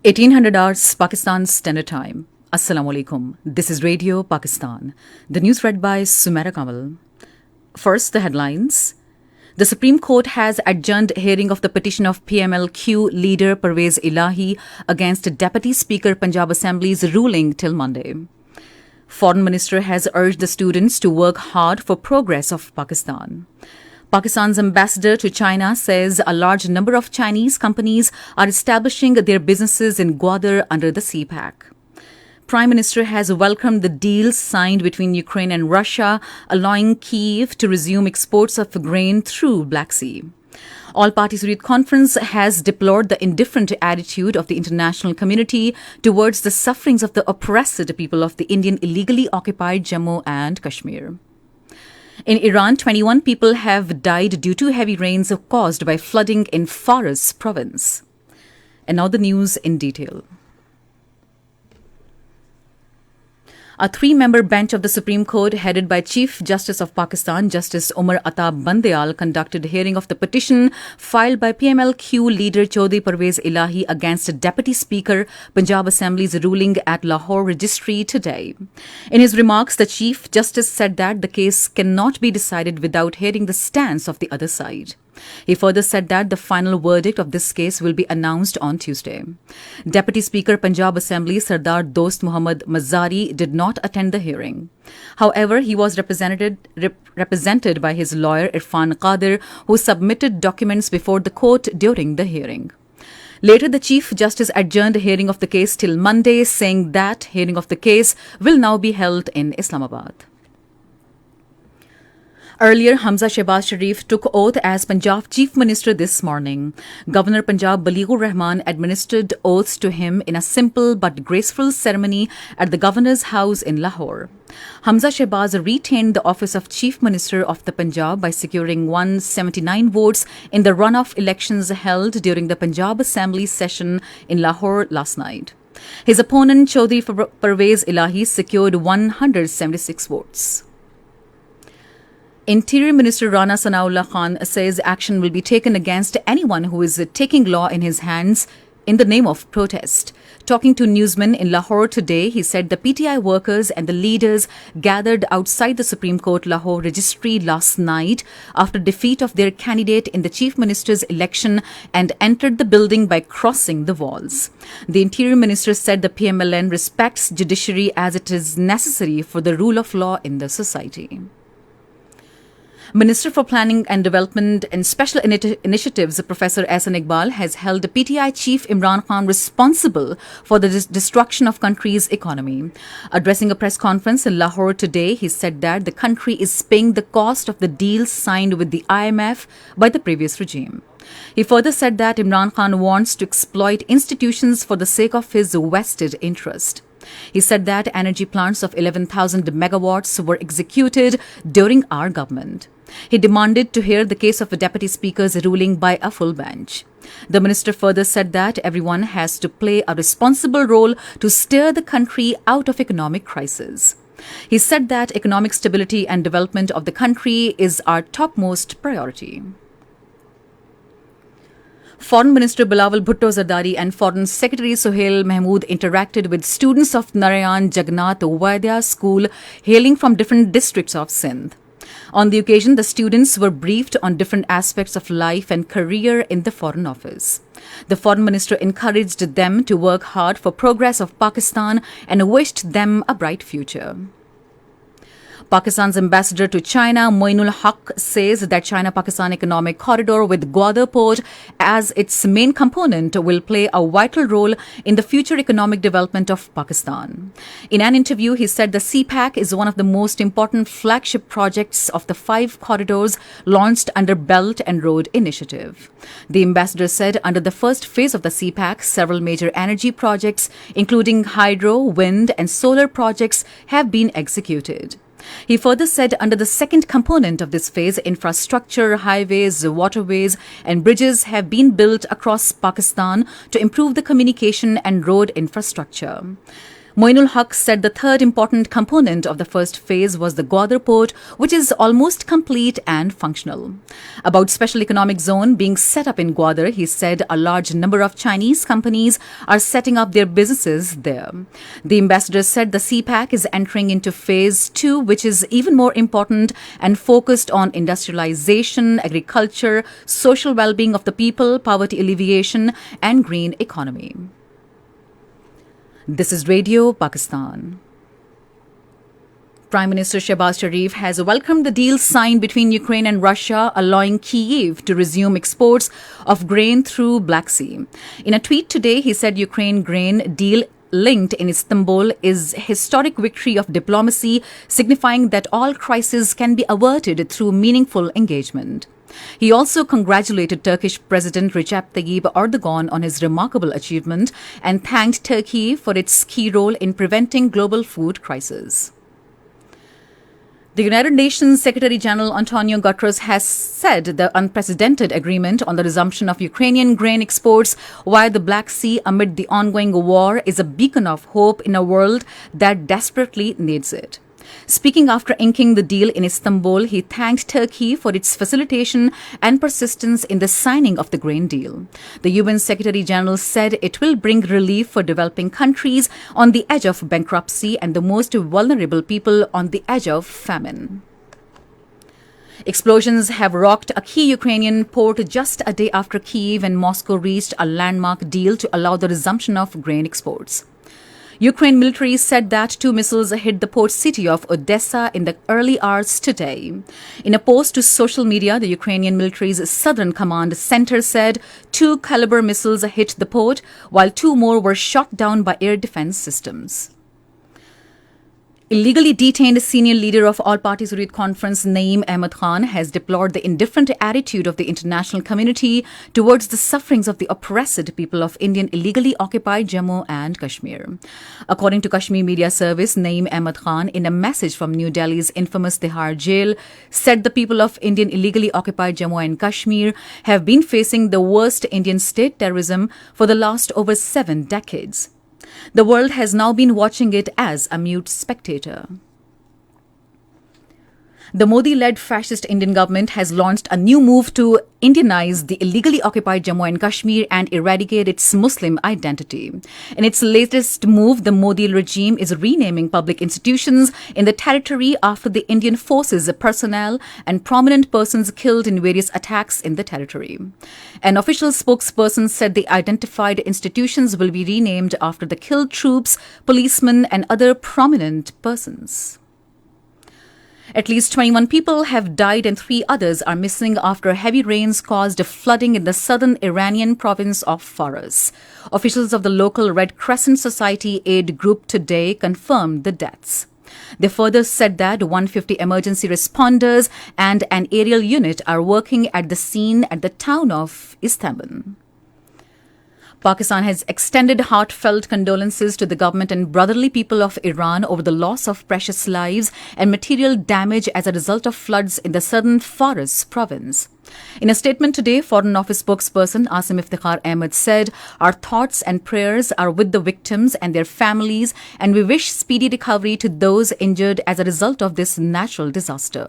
1800 hours Pakistan Standard Time. Assalamu alaikum. This is Radio Pakistan. The news read by Sumaira Kamal. First, the headlines. The Supreme Court has adjourned hearing of the petition of PMLQ leader Pervez Ilahi against Deputy Speaker Punjab Assembly's ruling till Monday. Foreign Minister has urged the students to work hard for progress of Pakistan. Pakistan's ambassador to China says a large number of Chinese companies are establishing their businesses in Gwadar under the CPAC. Prime Minister has welcomed the deal signed between Ukraine and Russia, allowing Kyiv to resume exports of grain through Black Sea. All Parties Youth Conference has deplored the indifferent attitude of the international community towards the sufferings of the oppressed people of the Indian illegally occupied Jammu and Kashmir. In Iran, 21 people have died due to heavy rains caused by flooding in Fars province. And now the news in detail. A three-member bench of the Supreme Court, headed by Chief Justice of Pakistan, Justice Umar Ata Bandial, conducted a hearing of the petition filed by PMLQ leader Chaudhry Pervez Ilahi against Deputy Speaker Punjab Assembly's ruling at Lahore Registry today. In his remarks, the Chief Justice said that the case cannot be decided without hearing the stance of the other side. He further said that the final verdict of this case will be announced on Tuesday. Deputy Speaker Punjab Assembly Sardar Dost Muhammad Mazzari did not attend the hearing. However, he was represented by his lawyer Irfan Qadir, who submitted documents before the court during the hearing. Later, the Chief Justice adjourned the hearing of the case till Monday, saying that hearing of the case will now be held in Islamabad. Earlier, Hamza Shahbaz Sharif took oath as Punjab Chief Minister this morning. Governor Punjab Balighur Rahman administered oaths to him in a simple but graceful ceremony at the Governor's house in Lahore. Hamza Shahbaz retained the office of Chief Minister of the Punjab by securing 179 votes in the runoff elections held during the Punjab Assembly session in Lahore last night. His opponent, Chaudhry Pervez Ilahi, secured 176 votes. Interior Minister Rana Sanaullah Khan says action will be taken against anyone who is taking law in his hands in the name of protest. Talking to newsmen in Lahore today, he said the PTI workers and the leaders gathered outside the Supreme Court Lahore Registry last night after defeat of their candidate in the Chief Minister's election and entered the building by crossing the walls. The Interior Minister said the PMLN respects judiciary as it is necessary for the rule of law in the society. Minister for Planning and Development and Special Initiatives, Professor Ehsan Iqbal, has held PTI Chief Imran Khan responsible for the destruction of country's economy. Addressing a press conference in Lahore today, he said that the country is paying the cost of the deal signed with the IMF by the previous regime. He further said that Imran Khan wants to exploit institutions for the sake of his vested interest. He said that energy plants of 11,000 megawatts were executed during our government. He demanded to hear the case of a deputy speaker's ruling by a full bench. The minister further said that everyone has to play a responsible role to steer the country out of economic crisis. He said that economic stability and development of the country is our topmost priority. Foreign Minister Bilawal Bhutto Zardari and Foreign Secretary Sohail Mahmood interacted with students of Narayan Jagannath Vaidya School hailing from different districts of Sindh. On the occasion, the students were briefed on different aspects of life and career in the Foreign Office. The Foreign Minister encouraged them to work hard for progress of Pakistan and wished them a bright future. Pakistan's ambassador to China, Moinul Haq, says that China-Pakistan economic corridor with Gwadar port as its main component will play a vital role in the future economic development of Pakistan. In an interview, he said the CPAC is one of the most important flagship projects of the 5 corridors launched under Belt and Road Initiative. The ambassador said under the first phase of the CPAC, several major energy projects, including hydro, wind and solar projects, have been executed. He further said under the second component of this phase, infrastructure, highways, waterways and bridges have been built across Pakistan to improve the communication and road infrastructure. Moinul Haq said the third important component of the first phase was the Gwadar port, which is almost complete and functional. About Special Economic Zone being set up in Gwadar, he said a large number of Chinese companies are setting up their businesses there. The ambassador said the CPAC is entering into phase 2, which is even more important and focused on industrialization, agriculture, social well-being of the people, poverty alleviation and green economy. This is Radio Pakistan. Prime Minister Shahbaz Sharif has welcomed the deal signed between Ukraine and Russia, allowing Kyiv to resume exports of grain through Black Sea. In a tweet today, he said Ukraine grain deal linked in Istanbul is historic victory of diplomacy, signifying that all crises can be averted through meaningful engagement. He also congratulated Turkish President Recep Tayyip Erdogan on his remarkable achievement and thanked Turkey for its key role in preventing global food crisis. The United Nations Secretary-General Antonio Guterres has said the unprecedented agreement on the resumption of Ukrainian grain exports via the Black Sea amid the ongoing war is a beacon of hope in a world that desperately needs it. Speaking after inking the deal in Istanbul, he thanked Turkey for its facilitation and persistence in the signing of the grain deal. The UN Secretary-General said it will bring relief for developing countries on the edge of bankruptcy and the most vulnerable people on the edge of famine. Explosions have rocked a key Ukrainian port just a day after Kyiv and Moscow reached a landmark deal to allow the resumption of grain exports. Ukraine military said that 2 missiles hit the port city of Odessa in the early hours today. In a post to social media, the Ukrainian military's Southern Command Center said 2 caliber missiles hit the port, while 2 more were shot down by air defense systems. Illegally detained senior leader of All Parties Hurriyat Conference Naeem Ahmed Khan has deplored the indifferent attitude of the international community towards the sufferings of the oppressed people of Indian illegally occupied Jammu and Kashmir. According to Kashmir Media Service, Naeem Ahmed Khan, in a message from New Delhi's infamous Tihar jail, said the people of Indian illegally occupied Jammu and Kashmir have been facing the worst Indian state terrorism for the last over 7 decades. The world has now been watching it as a mute spectator. The Modi-led fascist Indian government has launched a new move to Indianize the illegally occupied Jammu and Kashmir and eradicate its Muslim identity. In its latest move, the Modi regime is renaming public institutions in the territory after the Indian forces personnel and prominent persons killed in various attacks in the territory. An official spokesperson said the identified institutions will be renamed after the killed troops, policemen and other prominent persons. At least 21 people have died and 3 others are missing after heavy rains caused flooding in the southern Iranian province of Fars. Officials of the local Red Crescent Society aid group today confirmed the deaths. They further said that 150 emergency responders and an aerial unit are working at the scene at the town of Istanbul. Pakistan has extended heartfelt condolences to the government and brotherly people of Iran over the loss of precious lives and material damage as a result of floods in the southern Fars province. In a statement today, Foreign Office spokesperson Asim Iftikhar Ahmed said, "Our thoughts and prayers are with the victims and their families, and we wish speedy recovery to those injured as a result of this natural disaster."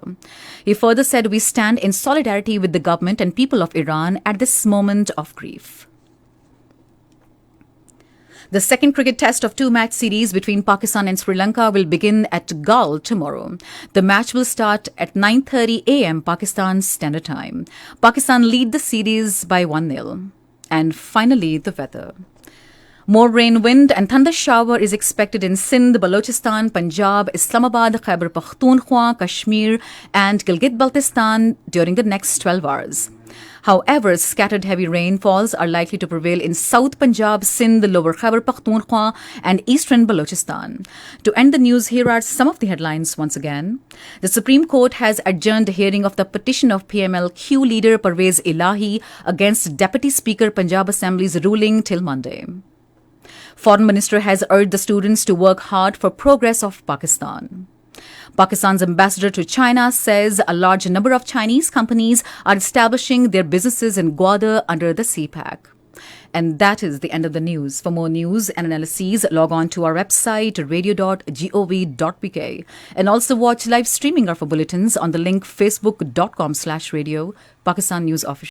He further said, "We stand in solidarity with the government and people of Iran at this moment of grief." The second cricket test of 2-match series between Pakistan and Sri Lanka will begin at Galle tomorrow. The match will start at 9:30 a.m. Pakistan Standard Time. Pakistan lead the series by 1-0. And finally, the weather. More rain, wind and thunder shower is expected in Sindh, Balochistan, Punjab, Islamabad, Khyber Pakhtunkhwa, Kashmir and Gilgit-Baltistan during the next 12 hours. However, scattered heavy rainfalls are likely to prevail in South Punjab, Sindh, Lower Khyber Pakhtunkhwa and Eastern Balochistan. To end the news, here are some of the headlines once again. The Supreme Court has adjourned hearing of the petition of PMLQ leader Parvez Ilahi against Deputy Speaker Punjab Assembly's ruling till Monday. Foreign Minister has urged the students to work hard for progress of Pakistan. Pakistan's ambassador to China says a large number of Chinese companies are establishing their businesses in Gwadar under the CPAC. And that is the end of the news. For more news and analyses, log on to our website, radio.gov.pk. And also watch live streaming of our bulletins on the link facebook.com/radio, Pakistan News Official.